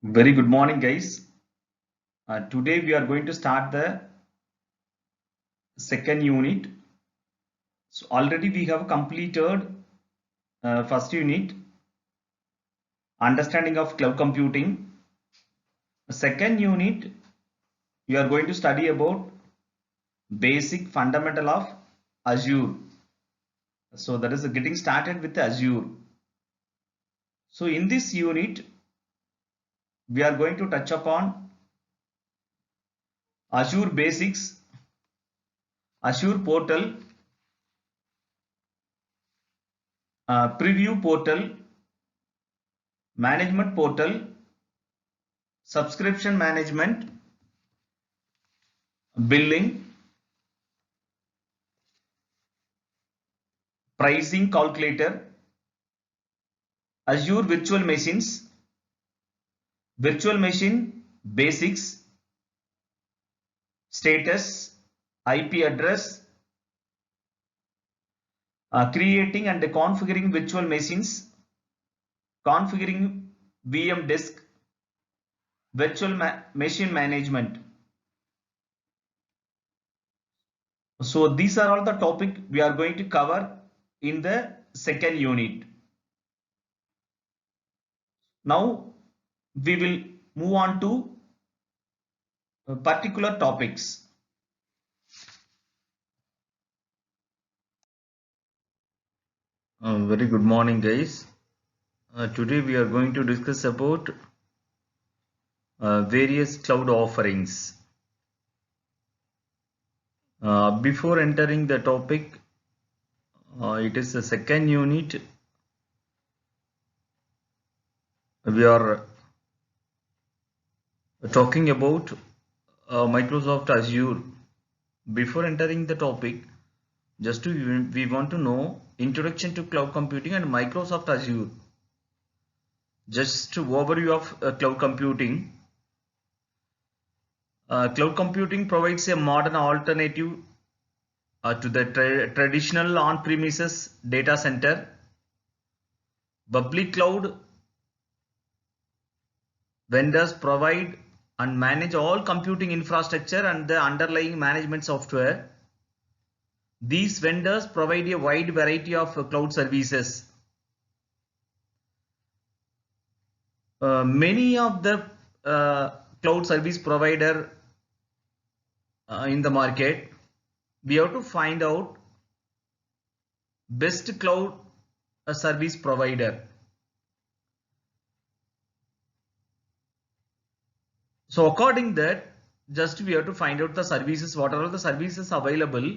Very good morning, guys. Today we are going to start the second unit. So already we have completed first unit, understanding of cloud computing. Second unit, we are going to study about basic fundamental of Azure. So that is getting started with Azure. So in this unit, we are going to touch upon Azure basics, Azure portal, preview portal, management portal, subscription management, billing, pricing calculator, Azure virtual machines, virtual machine basics, status, IP address, creating and configuring virtual machines, configuring VM disk, virtual machine management. So these are all the topic we are going to cover in the second unit. Now we will move on to particular topics. Very good morning, guys. Today we are going to discuss about various cloud offerings. Before entering the topic, it is the second unit. We are talking about Microsoft Azure. Before entering the topic, we want to know introduction to cloud computing and Microsoft Azure. Just overview of cloud computing. Cloud computing provides a modern alternative to the traditional on-premises data center. Public cloud vendors provide and manage all computing infrastructure and the underlying management software. These vendors provide a wide variety of cloud services. Many of the cloud service provider in the market, we have to find out best cloud service provider. So according that, just we have to find out the services, what are the services available.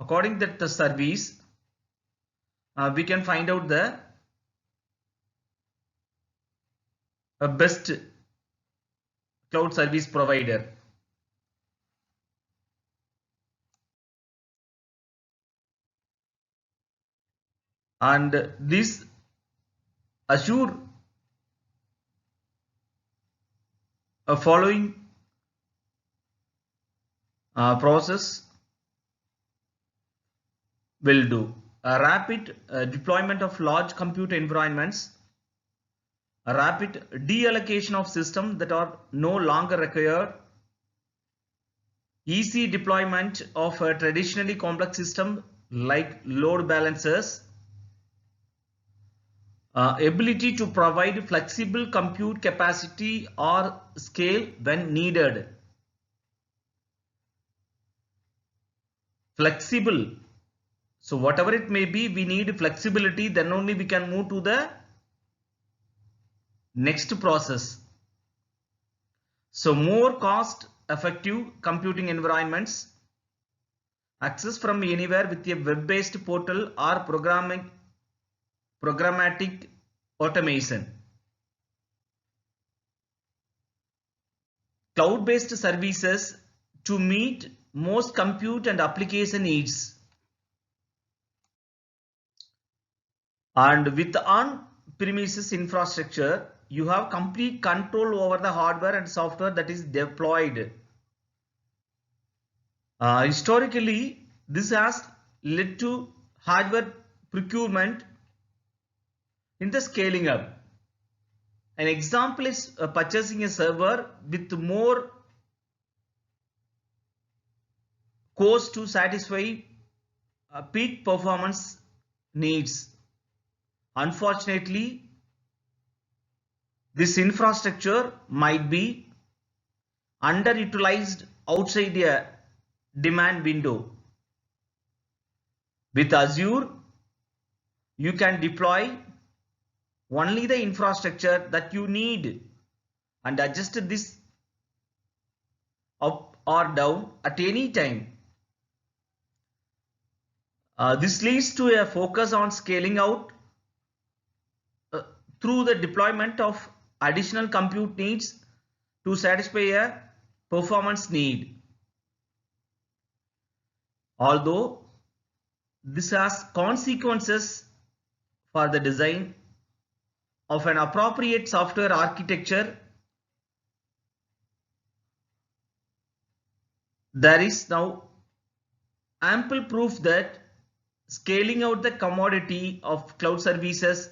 According that the service, we can find out the best cloud service provider. And this Azure following process will do a rapid deployment of large compute environments, a rapid deallocation of systems that are no longer required, easy deployment of a traditionally complex system like load balancers, ability to provide flexible compute capacity or scale when needed. Flexible. So whatever it may be, we need flexibility, then only we can move to the next process. So more cost effective computing environments, access from anywhere with a web-based portal or programmatic automation. Cloud-based services to meet most compute and application needs. And with on-premises infrastructure, you have complete control over the hardware and software that is deployed. Historically, this has led to hardware procurement in the scaling up. An example is purchasing a server with more cores to satisfy peak performance needs. Unfortunately, this infrastructure might be underutilized outside a demand window. With Azure, you can deploy only the infrastructure that you need and adjust this up or down at any time. This leads to a focus on scaling out through the deployment of additional compute needs to satisfy a performance need. Although this has consequences for the design of an appropriate software architecture, there is now ample proof that scaling out the commodity of cloud services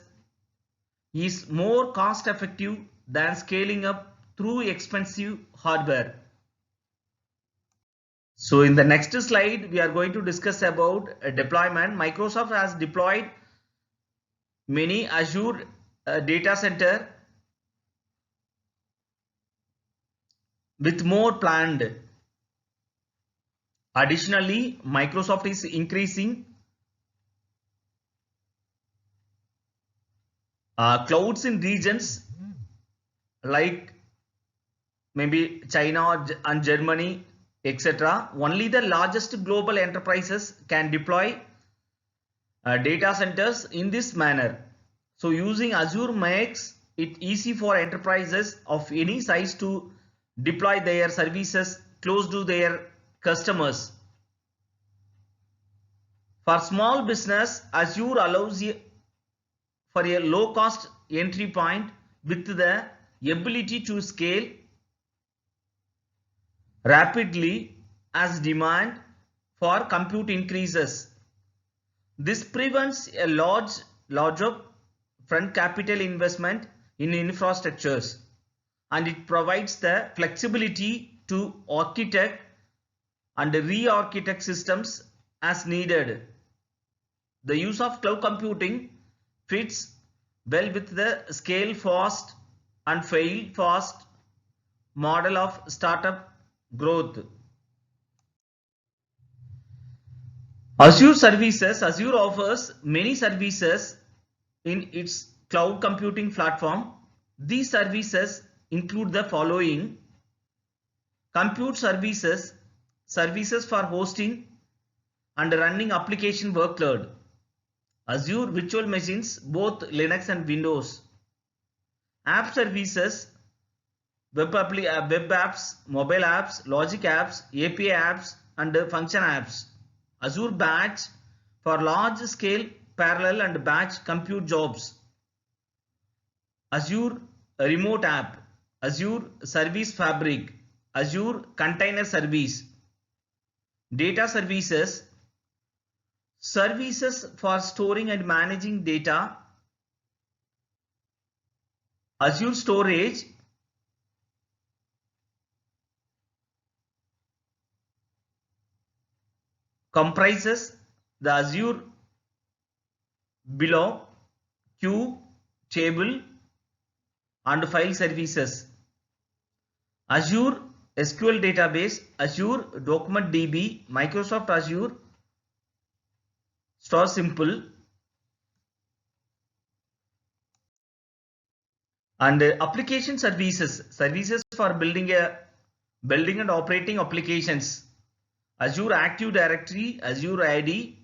is more cost effective than scaling up through expensive hardware. So in the next slide, we are going to discuss about deployment. Microsoft has deployed many Azure data center with more planned. Additionally, Microsoft is increasing clouds in regions like maybe China and Germany, etc. Only the largest global enterprises can deploy data centers in this manner. So using Azure makes it easy for enterprises of any size to deploy their services close to their customers. For small business, Azure allows for a low cost entry point with the ability to scale rapidly as demand for compute increases. This prevents a large upfront capital investment in infrastructures, and it provides the flexibility to architect and re-architect systems as needed. The use of cloud computing fits well with the scale fast and fail fast model of startup growth. Azure services. Azure offers many services in its cloud computing platform. These services include the following: compute services, services for hosting and running application workload, Azure virtual machines, both Linux and Windows, app services, web apps, mobile apps, logic apps, API apps, and function apps, Azure Batch for large scale parallel and batch compute jobs, Azure Remote App, Azure Service Fabric, Azure Container Service, data services, services for storing and managing data, Azure Storage, comprises the Azure below queue, table, and file services, Azure SQL database, Azure Document DB, Microsoft Azure Store Simple, and application services, services for building and operating applications, Azure Active Directory, Azure ID,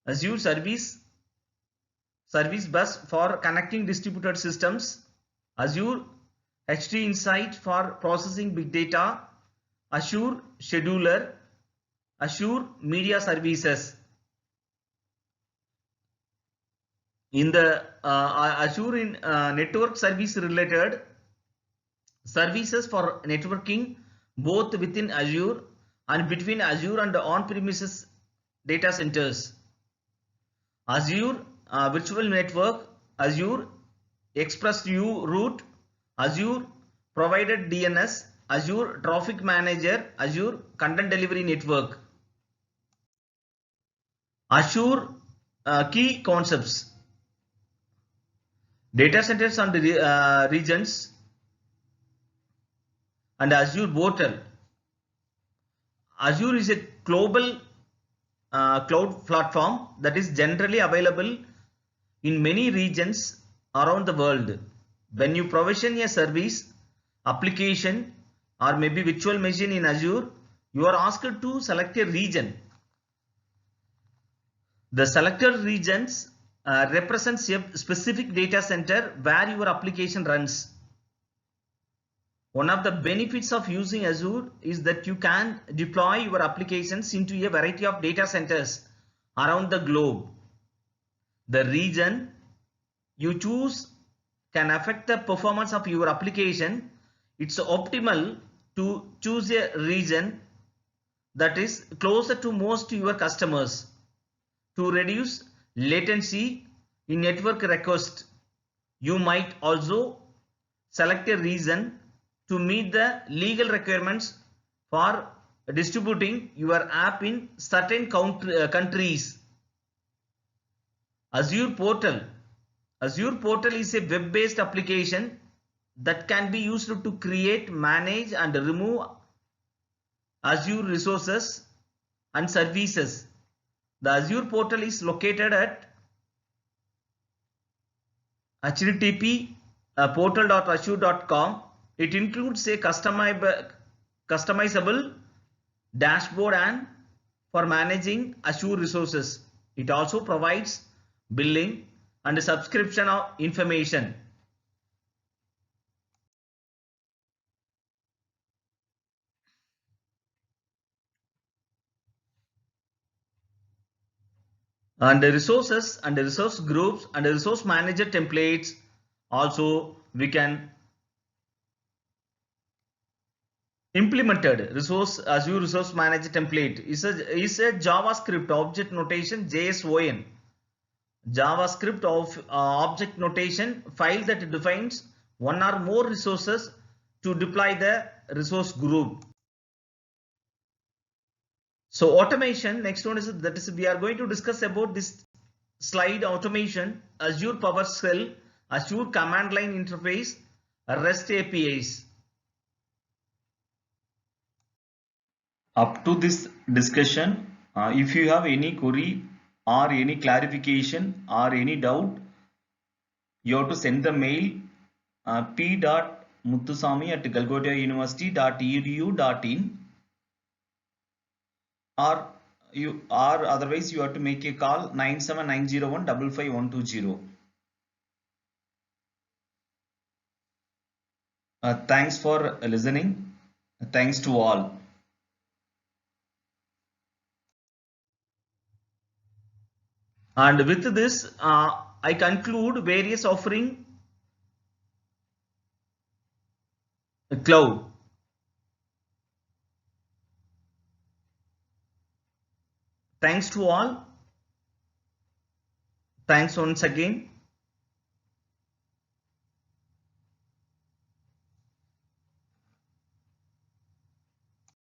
Azure Service Bus for connecting distributed systems, Azure HT Insight for processing big data, Azure Scheduler, Azure Media Services. In the Azure network service related services for networking both within Azure and between Azure and on-premises data centers, Azure Virtual Network, Azure ExpressU route, Azure Provided DNS, Azure Traffic Manager, Azure Content Delivery Network. Azure key concepts: data centers and regions, and Azure portal. Azure is a global cloud platform that is generally available in many regions around the world. When you provision a service, application, or maybe virtual machine in Azure, you are asked to select a region. The selected regions represents a specific data center where your application runs. One of the benefits of using Azure is that you can deploy your applications into a variety of data centers around the globe. The region you choose can affect the performance of your application. It's optimal to choose a region that is closer to most of your customers to reduce latency in network requests. You might also select a region to meet the legal requirements for distributing your app in certain countries. Azure Portal. Azure Portal is a web-based application that can be used to create, manage, and remove Azure resources and services. The Azure Portal is located at http portal.azure.com. It includes a customizable dashboard and for managing Azure resources. It also provides billing and subscription of information. And the resources and the resource groups and the resource manager templates. Also, we can implemented Azure Resource Manager template is a JavaScript object notation JSON. JavaScript of object notation file that defines one or more resources to deploy the resource group. So automation, next one is we are going to discuss about this slide: automation, Azure PowerShell, Azure command line interface, REST APIs. Up to this discussion, if you have any query or any clarification or any doubt, you have to send the mail p.muthusami@galgodia university.edu.in, or otherwise you have to make a call 97901 Thanks for listening. Thanks to all. And with this, I conclude various offering cloud. Thanks to all. Thanks once again.